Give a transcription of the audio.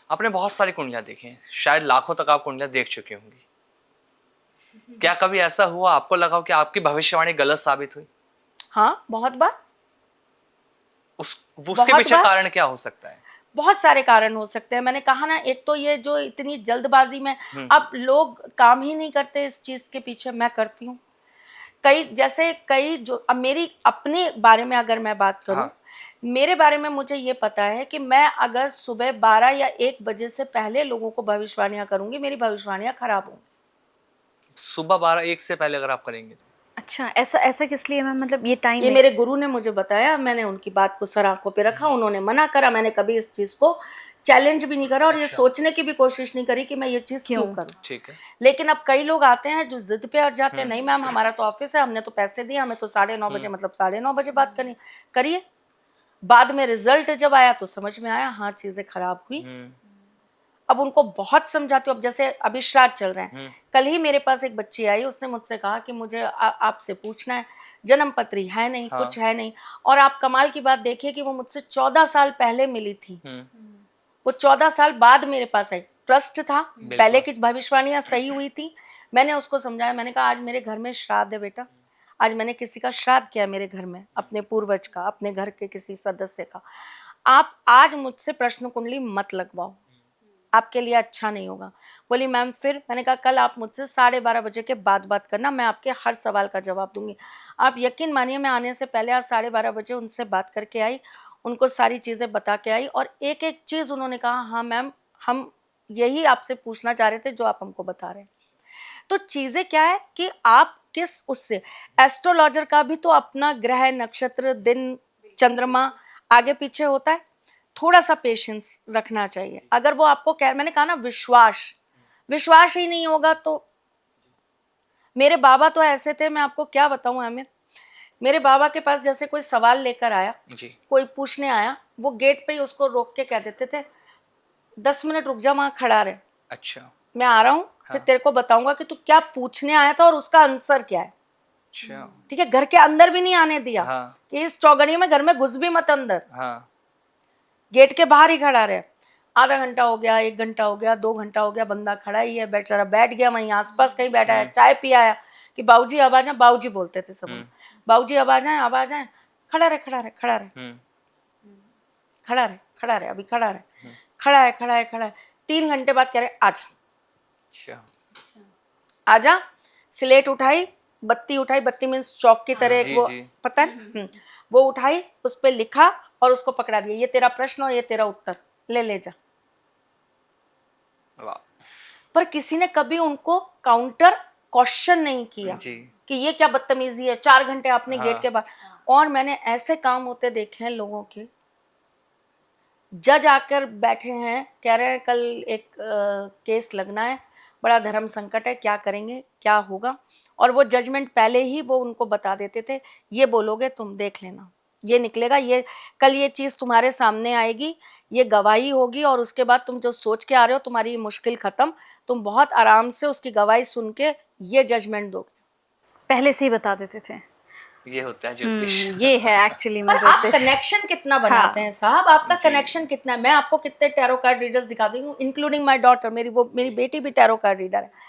आपने बहुत सारी कुंडलियां देखी हैं, शायद लाखों तक आप कुंडलियां देख चुकी होंगी। क्या कभी ऐसा हुआ आपको लगा हो कि आपकी भविष्यवाणी गलत साबित हुई? हाँ, बहुत बार। उसके बहुत पीछे बार। कारण क्या हो सकता है? बहुत सारे कारण हो सकते हैं। मैंने कहा ना, एक तो ये जो इतनी जल्दबाजी में अब लोग काम ही नहीं करते इस चीज के पीछे, मैं करती हूँ। कई जो, अब मेरी अपने बारे में अगर मैं बात करूं, हाँ। मेरे बारे में मुझे ये पता है कि मैं अगर सुबह 12 या 1 बजे से पहले लोगों को भविष्यवाणियां करूंगी, मेरी भविष्यवाणियां खराब होंगी। सुबह 12-1 से पहले अगर आप करेंगे तो? अच्छा, ऐसा ऐसा किस लिए मैम? मतलब ये टाइम ये है? मेरे गुरु ने मुझे बताया, मैंने उनकी बात को सर आंखों पे रखा, उन्होंने मना करा, मैंने कभी इस चीज को चैलेंज भी नहीं करा और ये अच्छा। सोचने की भी कोशिश नहीं करी कि मैं ये चीज क्यों क्यों? करूं। ठीक है। लेकिन अब कई लोग आते हैं जो जिद पे अड़ जाते हैं, नहीं मैम हमारा तो ऑफिस है, हमने तो पैसे दिए, हमें तो 9:30 बजे, मतलब 9:30 बजे बात करनी। करिए। बाद में रिजल्ट जब आया तो समझ में आया, हाँ चीजें खराब हुई। अब उनको बहुत समझाती हूँ। अब जैसे अभी श्राद्ध चल रहे हैं, कल ही मेरे पास एक बच्ची आई, उसने मुझसे कहा कि मुझे आपसे पूछना है, जन्म पत्री है नहीं, हाँ। कुछ है नहीं। और आप कमाल की बात देखिए कि वो मुझसे 14 साल पहले मिली थी, वो 14 साल बाद मेरे पास आई। ट्रस्ट था, पहले की भविष्यवाणियां सही हुई थी। मैंने उसको समझाया, मैंने कहा आज मेरे घर में श्राद्ध है बेटा, आज मैंने किसी का श्राद्ध किया मेरे घर में, अपने पूर्वज का, अपने घर के किसी सदस्य का। आप आज मुझसे प्रश्न कुंडली मत लगवाओ, आपके लिए अच्छा नहीं होगा। बोली मैम फिर? मैंने कहा कल आप मुझसे 12:30 बजे के बाद बात करना, मैं आपके हर सवाल का जवाब दूंगी। आप यकीन मानिए, मैं आने से पहले आज 12:30 बजे उनसे बात करके आई, उनको सारी चीजें बता के आई, और एक एक चीज उन्होंने कहा हाँ मैम, हम यही आपसे पूछना चाह रहे थे जो आप हमको बता रहे हैं। तो चीजें क्या है कि आप किस उससे, एस्ट्रोलॉजर का भी तो अपना ग्रह, नक्षत्र, दिन, चंद्रमा आगे पीछे होता है। थोड़ा सा पेशेंस रखना चाहिए। अगर वो आपको मैंने कहा ना, विश्वास, विश्वास ही नहीं होगा तो। मेरे बाबा तो ऐसे थे, मैं आपको क्या बताऊं आमिर। मेरे बाबा के पास जैसे कोई सवाल लेकर आया जी। कोई पूछने आया, वो गेट पे ही उसको रोक के कह देते थे 10 मिनट रुक जा, वहां खड़ा रहे, अच्छा। मैं आ रहा हूं, फिर तेरे को बताऊंगा कि तू क्या पूछने आया था और उसका आंसर क्या है। अच्छा। ठीक है, घर के अंदर भी नहीं आने दिया, हाँ। कि इस चौगड़ी में घर में घुस भी मत अंदर, हाँ। गेट के बाहर ही खड़ा रहे। आधा घंटा हो गया, 1 घंटा हो गया, 2 घंटा हो गया, बंदा खड़ा ही है, बेचारा बैठ गया वहीं आसपास कहीं बैठा है, चाय पी आया कि बाबूजी अब आ जाए, बाबूजी बोलते थे सब, बाबूजी अब आ जाए, अब आ जाए। खड़ा रहे, खड़ा रहे, खड़ा रहे, खड़ा रहे, खड़ा रहे, अभी खड़ा रहे, खड़ा है, खड़ा है, खड़ा है। 3 घंटे बाद कह रहे आजा, अच्छा। आजा। स्लेट उठाई, बत्ती उठाई, बत्ती मीन्स चौक की तरह एक, जी वो जी। पता है, वो उठाई, उस पर लिखा और उसको पकड़ा दिया, ये तेरा प्रश्न और ये तेरा उत्तर, ले जा। वाह। पर किसी ने कभी उनको काउंटर क्वेश्चन नहीं किया जी। कि ये क्या बदतमीजी है, 4 घंटे आपने गेट के हाँ। बाहर। और मैंने ऐसे काम होते देखे हैं लोगों के, जज आकर बैठे हैं, कह रहे हैं कल एक केस लगना है, बड़ा धर्म संकट है, क्या करेंगे, क्या होगा। और वो जजमेंट पहले ही वो उनको बता देते थे, ये बोलोगे तुम देख लेना, ये निकलेगा, ये कल ये चीज़ तुम्हारे सामने आएगी, ये गवाही होगी, और उसके बाद तुम जो सोच के आ रहे हो तुम्हारी ये मुश्किल खत्म, तुम बहुत आराम से उसकी गवाही सुन के ये जजमेंट दोगे। पहले से ही बता देते थे। ये होता है ज्योतिष। ये है एक्चुअली पर में आप ज्योतिष। कनेक्शन कितना बनाते हाँ। हैं साहब, आपका जी। कनेक्शन कितना है। मैं आपको कितने टैरो कार्ड रीडर्स दिखाती हूँ, इंक्लूडिंग माय डॉटर, मेरी बेटी भी टैरो कार्ड रीडर है।